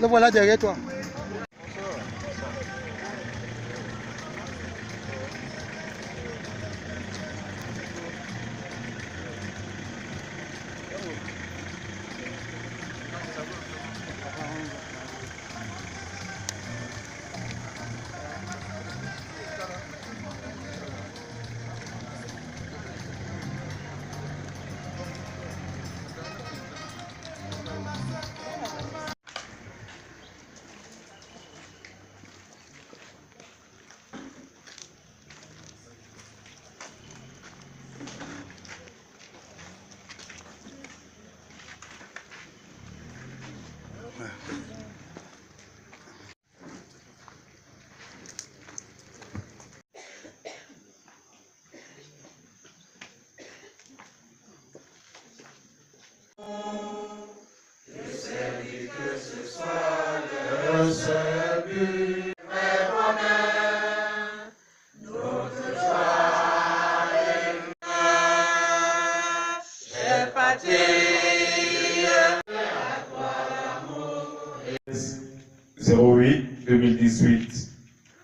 Le voilà derrière toi.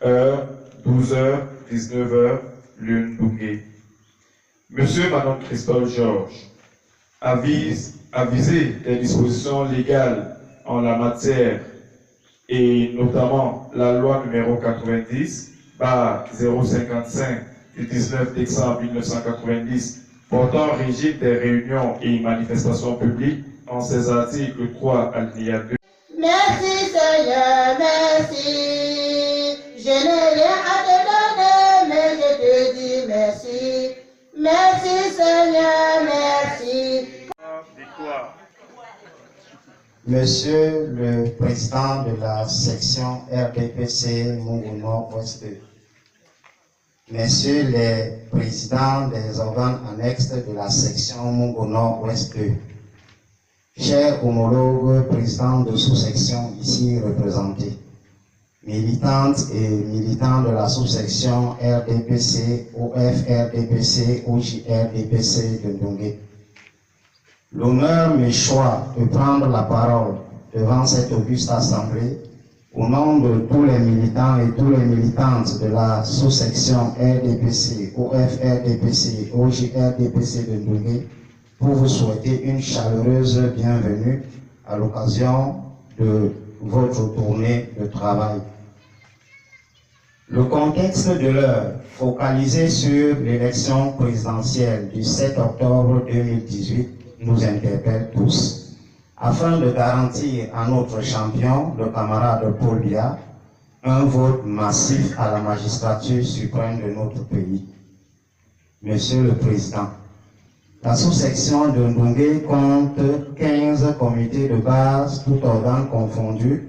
Heure 12h, 19h, Lune Bouquet. Monsieur Manon Christophe Georges avisé des dispositions légales en la matière et notamment la loi numéro 90/055 du 19 décembre 1990 portant régime des réunions et manifestations publiques en ses articles 3 alinéa 2. Merci Seigneur, merci. Je n'ai rien à te donner, mais je te dis merci. Merci Seigneur, merci. Monsieur le Président de la section RDPC Mungu Nord-Ouest 2, Messieurs les Présidents des organes annexes de la section Mungu Nord-Ouest 2, chers homologues présidents de sous-section ici représentés, militantes et militants de la sous-section RDPC, OF-RDPC, OJ-RDPC de Ndongé, l'honneur m'échoit de prendre la parole devant cette auguste assemblée au nom de tous les militants et toutes les militantes de la sous-section RDPC, OF-RDPC, OJ-RDPC de Ndongé pour vous souhaiter une chaleureuse bienvenue à l'occasion de votre tournée de travail. Le contexte de l'heure, focalisé sur l'élection présidentielle du 7 octobre 2018, nous interpelle tous, afin de garantir à notre champion, le camarade Paul Biya, un vote massif à la magistrature suprême de notre pays. Monsieur le Président, la sous-section de Ndongé compte 15 comités de base, tout organes confondus,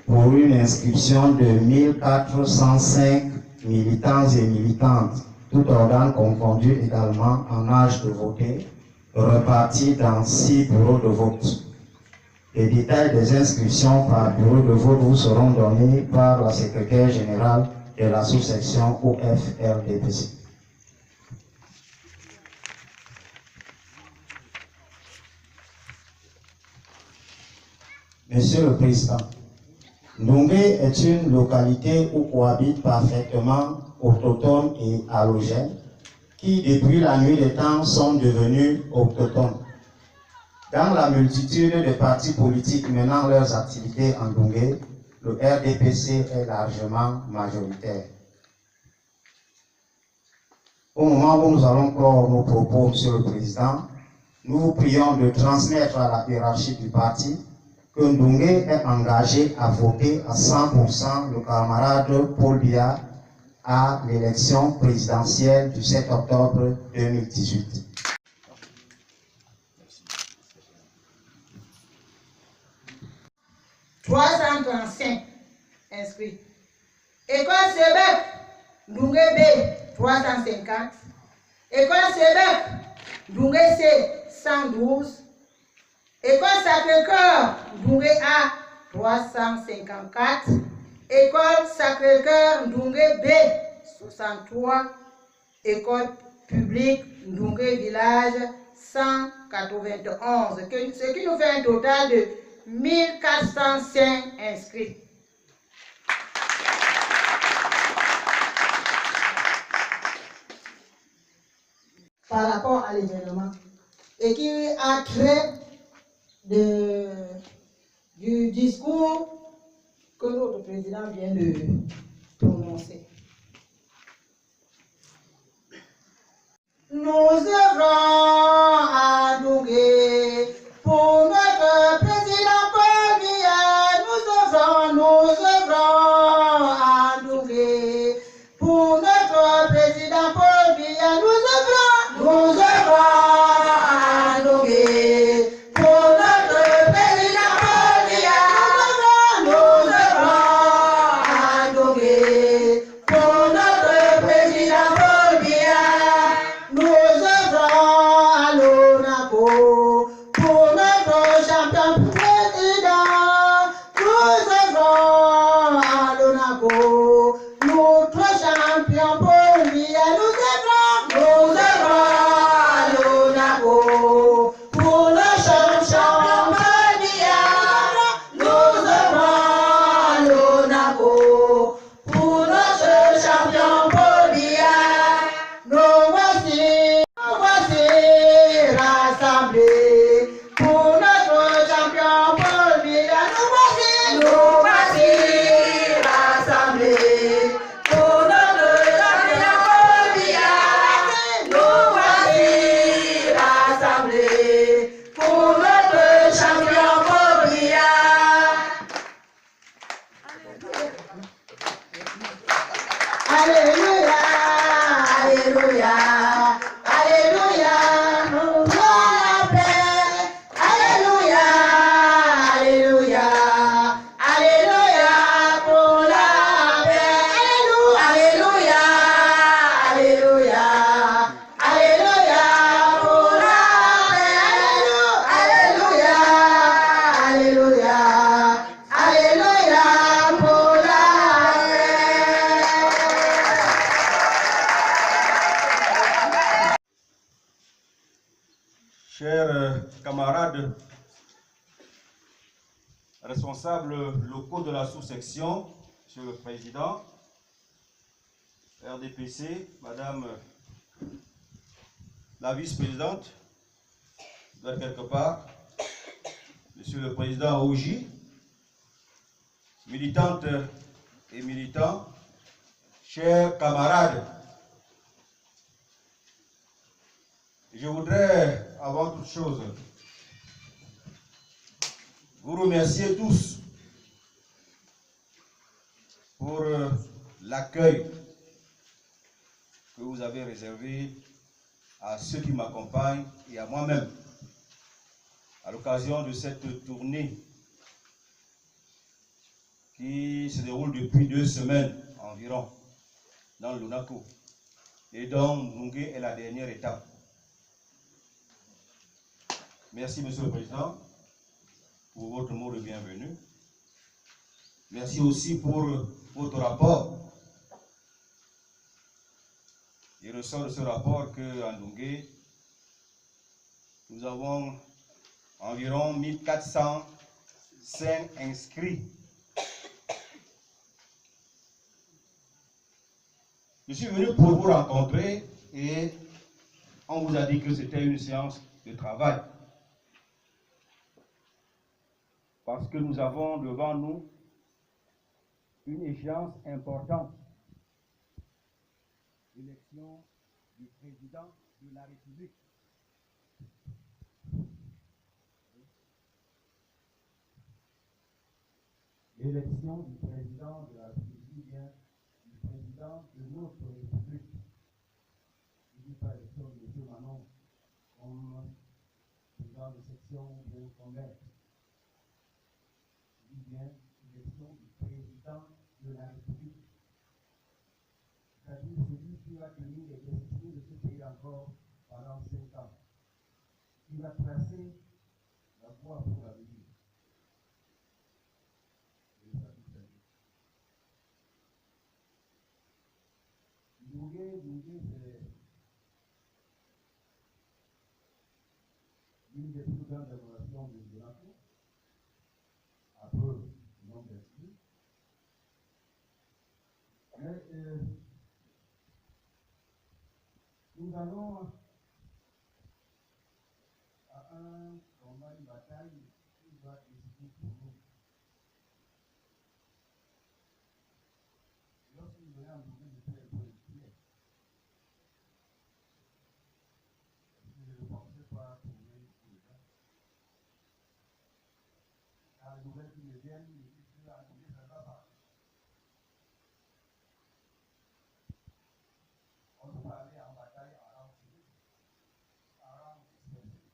pour une inscription de 1405 militants et militantes, tout organes confondus également en âge de voter, repartis dans 6 bureaux de vote. Les détails des inscriptions par bureau de vote vous seront donnés par la secrétaire générale de la sous-section OF-RDPC. Monsieur le Président, Ndongé est une localité où cohabitent parfaitement autochtones et allogènes qui, depuis la nuit des temps, sont devenus autochtones. Dans la multitude de partis politiques menant leurs activités en Ndongé, le RDPC est largement majoritaire. Au moment où nous allons clore nos propos, Monsieur le Président, nous vous prions de transmettre à la hiérarchie du parti que Ndongé est engagé à voter à 100% le camarade Paul Biya à l'élection présidentielle du 7 octobre 2018. « 335 inscrits. École Sébec, Ndongé B, 350. École Sébec, Ndongé C, 112. École Sacré-Cœur, Ndongé A, 354. École Sacré-Cœur, Ndongé B, 63. École publique, Ndongé Village, 191. Ce qui nous fait un total de 1405 inscrits. Par rapport à l'événement et qui a trait du discours que notre président vient de prononcer. Nous œuvrons à Dougué pour notre président Paul Biya. Nous œuvrons à Dougué pour notre président Paul Biya. Nous œuvrons à Dougué pour notre président Paul Biya. Nous œuvrons à Dougué pour notre président Paul Biya. Nous œuvrons à l'ONACO pour notre champion président. Nous œuvrons à l'ONACO, notre champion Paul Biya. Nous œuvrons à l'ONACO pour le champion Paul Biya. Nous œuvrons à l'ONACO pour notre champion Paul Biya. Nous voici rassemblés pour notre champion Paul Biya. Nous voici rassemblés pour notre champion Paul Biya. Nous voici rassemblés pour notre champion Paul Biya. Alléluia, alléluia, alléluia, pour la paix. Alléluia, alléluia, alléluia, pour la paix. Alléluia, alléluia, alléluia, pour la paix. Alléluia, alléluia, alléluia, pour la Chers camarades, responsables locaux de la sous-section, Monsieur le Président, RDPC, Madame la vice-présidente, là quelque part, Monsieur le Président Oji, militantes et militants, chers camarades, je voudrais, avant toute chose, vous remercier tous pour l'accueil que vous avez réservé à ceux qui m'accompagnent et à moi-même à l'occasion de cette tournée qui se déroule depuis 2 semaines environ dans l'ONACO et dont Mungé est la dernière étape. Merci, Monsieur le Président, pour votre mot de bienvenue. Merci aussi pour votre rapport. Il ressort de ce rapport qu'à Ndougué, nous avons environ 1405 inscrits. Je suis venu pour vous rencontrer et on vous a dit que c'était une séance de travail. Parce que nous avons devant nous une échéance importante. L'élection du président de la République. L'élection du président de la République, bien du président de notre République. Je ne dis pas l'élection de M. Manon comme président de section ou bien comme maire. Bien l'élection du président de la République, c'est-à-dire celui qui va tenir les destinées de ce pays encore pendant 5 ans, qui va tracer la voie pour l'avenir. Ndougué, c'est une des plus grandes agglomérations de l'Afrique. nombreux nombre d'esprits. Mais nous allons à un combat, une bataille qui va décider pour nous. Lorsque nous allons enlever le père pour le prier, je ne pensais pas trouver pour les gens. Car les nouvelles qui me viennent, ils disent que la République ne va pas. On peut pas aller en bataille en rang civil, en rang dispersé.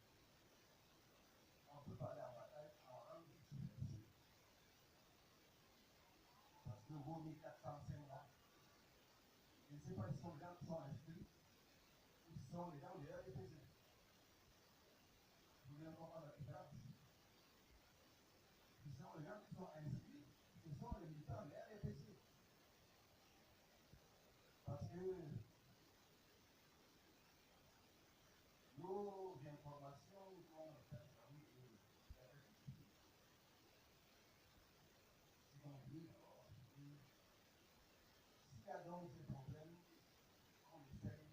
On peut pas aller en bataille en rang dispersé. Parce que vos 1405 là, je ne sais pas si ce sont les gens qui sont inscrits ou si ce sont les gens de RDPC. Vous voulez encore voir la différence? Ce sont les gens qui sont inscrits, ce sont les militants de RDPC. Parce que nos informations vont faire parmi eux. Si on dit, s'il y a donc ces problèmes, on essaye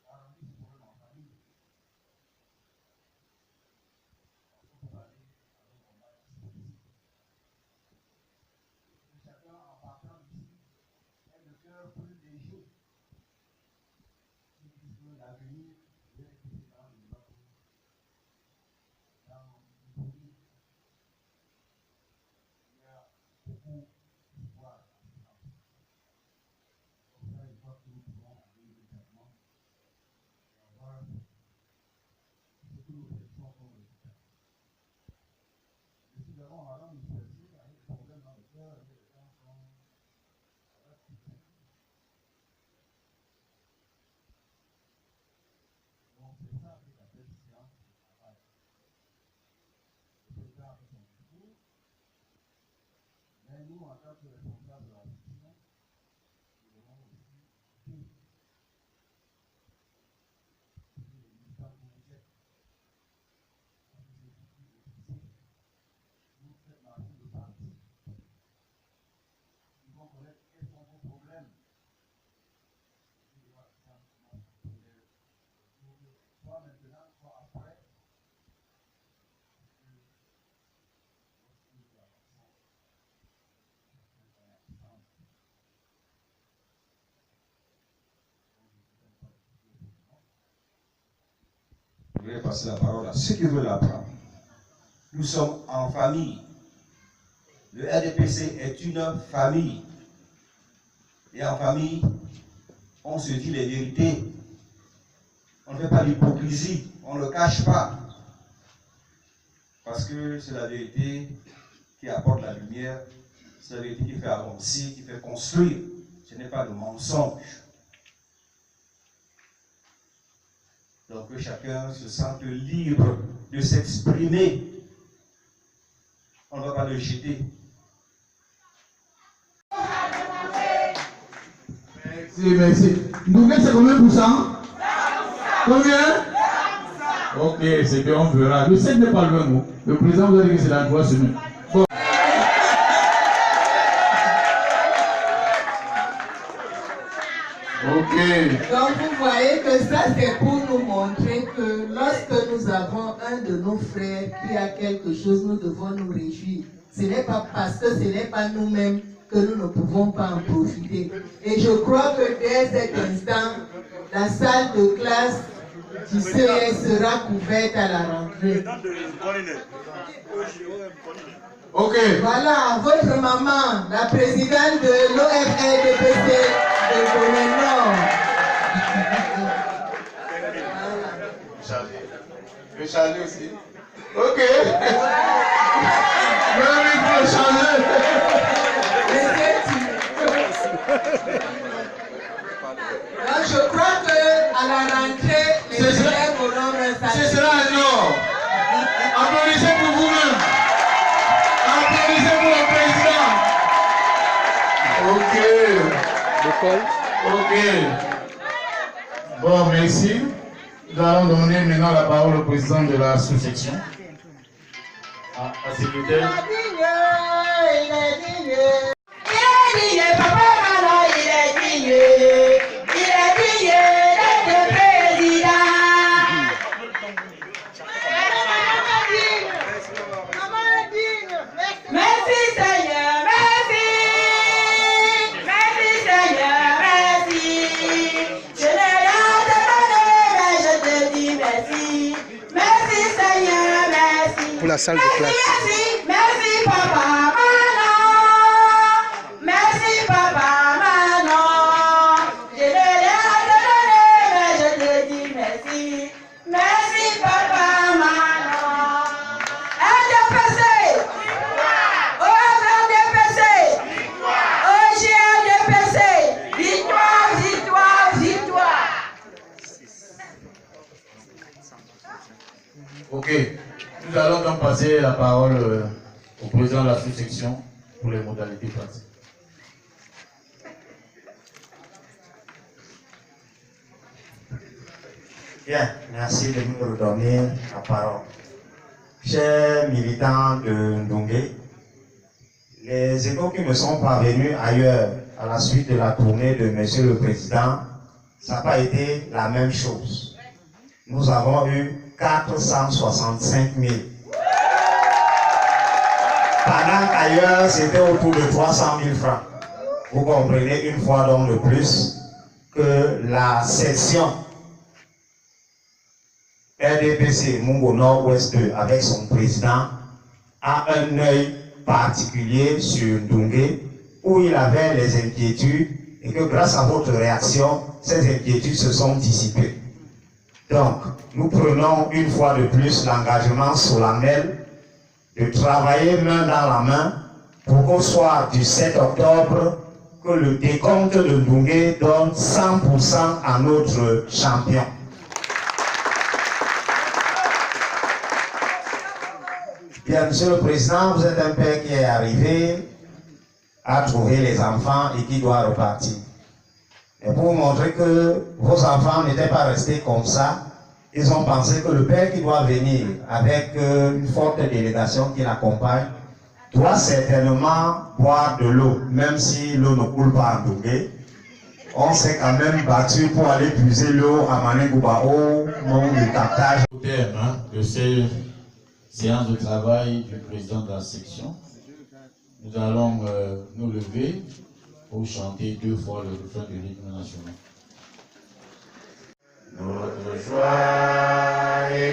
d'arranger ces problèmes en famille. On peut parler avec un combat spécifique. Chacun, en partant d'ici, est le cœur plus léger. L'avenir de l'Église dans le monde, dans le pays, il y a beaucoup d'espoir. Comme ça, une fois que nous pouvons aller immédiatement et avoir ce que nous réalisons comme résultat. Et si nous avons un rang dispersé avec des problèmes dans le cœur, et les gens sont donc c'est ça qui appelle séance de travail. Le président a fait son discours, mais nous, en tant que responsables de la section, nous devons aussi écouter ce que les militants nous disent. Parce que c'est tout ce qui est difficile. Nous faites marcher le parti. Ils vont connaître quels sont vos problèmes. Soit maintenant, soit après, Je vais passer la parole à ceux qui veulent l'apprendre. Nous sommes en famille. Le RDPC est une famille. Et en famille, on se dit les vérités. On ne fait pas l'hypocrisie, on ne le cache pas. Parce que c'est la vérité qui apporte la lumière, c'est la vérité qui fait avancer, qui fait construire. Ce n'est pas le mensonge. Donc que chacun se sente libre de s'exprimer. On ne va pas le jeter. Merci. Nouvelle, c'est combien pour cent? Combien? Ok, c'est qu'on verra. Le 7 n'est pas le même mot. Le président vous a dit que c'est dans 3 semaines. Bon. Ok. Donc vous voyez que ça c'est pour nous montrer que lorsque nous avons un de nos frères qui a quelque chose, nous devons nous réjouir. Ce n'est pas parce que ce n'est pas nous-mêmes que nous ne pouvons pas en profiter. Et je crois que dès cet instant, la salle de classe du CES sera couverte à la rentrée. Ok. Voilà, votre maman, la présidente de l'OFRDPC de Goménor. Le chalet aussi. Ok. Le micro chalet. Donc je crois qu'à la rentrée, les élèves auront un salaire. Ce sera un or. Applaudissez pour vous-même. Applaudissez pour le président. Ok. Bon, merci. Nous allons donner maintenant la parole au président de la sous-section. Sécurité. Il est digne, papa Manon, il est digne d'être président. Maman est digne. Merci Seigneur, merci. Merci Seigneur, merci. Je n'ai rien demandé, mais je te dis merci. Merci Seigneur, merci. Pour la salle de classe. Merci papa Manon. Merci papa Manon. Je n'ai rien donné, mais je te dis merci. Merci papa Manon. RDPC. RDPC. RDPC. Victoire, victoire, victoire. Ok. Nous allons donc passer la parole au président de la sous-section pour les modalités pratiques. Bien, merci de nous redonner la parole. Chers militants de Ndongé, les échos qui me sont parvenus ailleurs à la suite de la tournée de Monsieur le Président, ça n'a pas été la même chose. Nous avons eu 465 000. Pendant qu'ailleurs, c'était autour de 300 000 francs. Vous comprenez une fois donc de plus que la section RDPC Mungo Nord-Ouest 2 avec son président a un œil particulier sur Ndongé où il avait les inquiétudes et que grâce à votre réaction, ces inquiétudes se sont dissipées. Donc, nous prenons une fois de plus l'engagement solennel de travailler main dans la main pour qu'au soir du 7 octobre, que le décompte de Ndongé donne 100% à notre champion. Bien, Monsieur le Président, vous êtes un père qui est arrivé à trouver les enfants et qui doit repartir. Et pour vous montrer que vos enfants n'étaient pas restés comme ça, ils ont pensé que le père qui doit venir avec une forte délégation qui l'accompagne doit certainement boire de l'eau, même si l'eau ne coule pas en Ndongé. On s'est quand même battu pour aller puiser l'eau à Manengubao, le captage. Au terme de ces séances de travail du président de la section, nous allons nous lever pour chanter 2 fois le refrain de l'hymne national. Notre joie et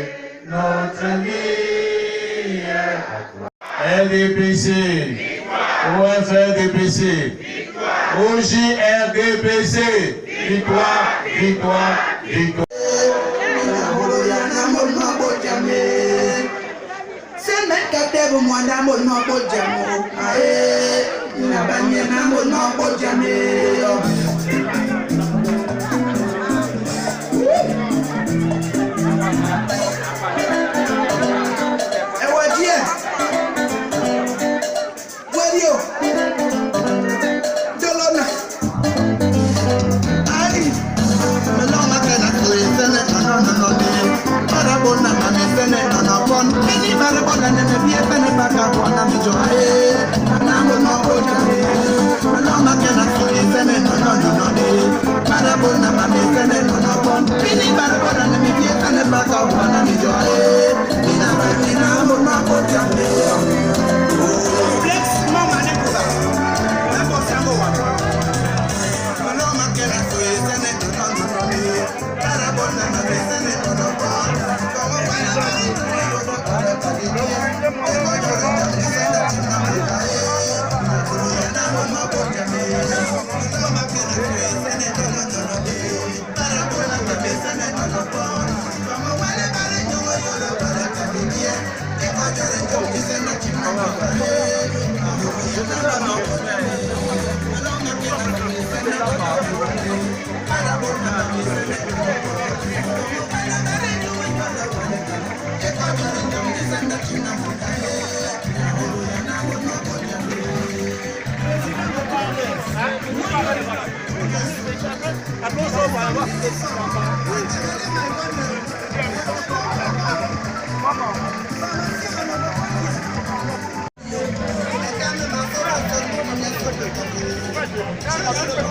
notre vie RDPC, OFRDPC, OJRDPC, victoire, victoire, victoire. Gracias.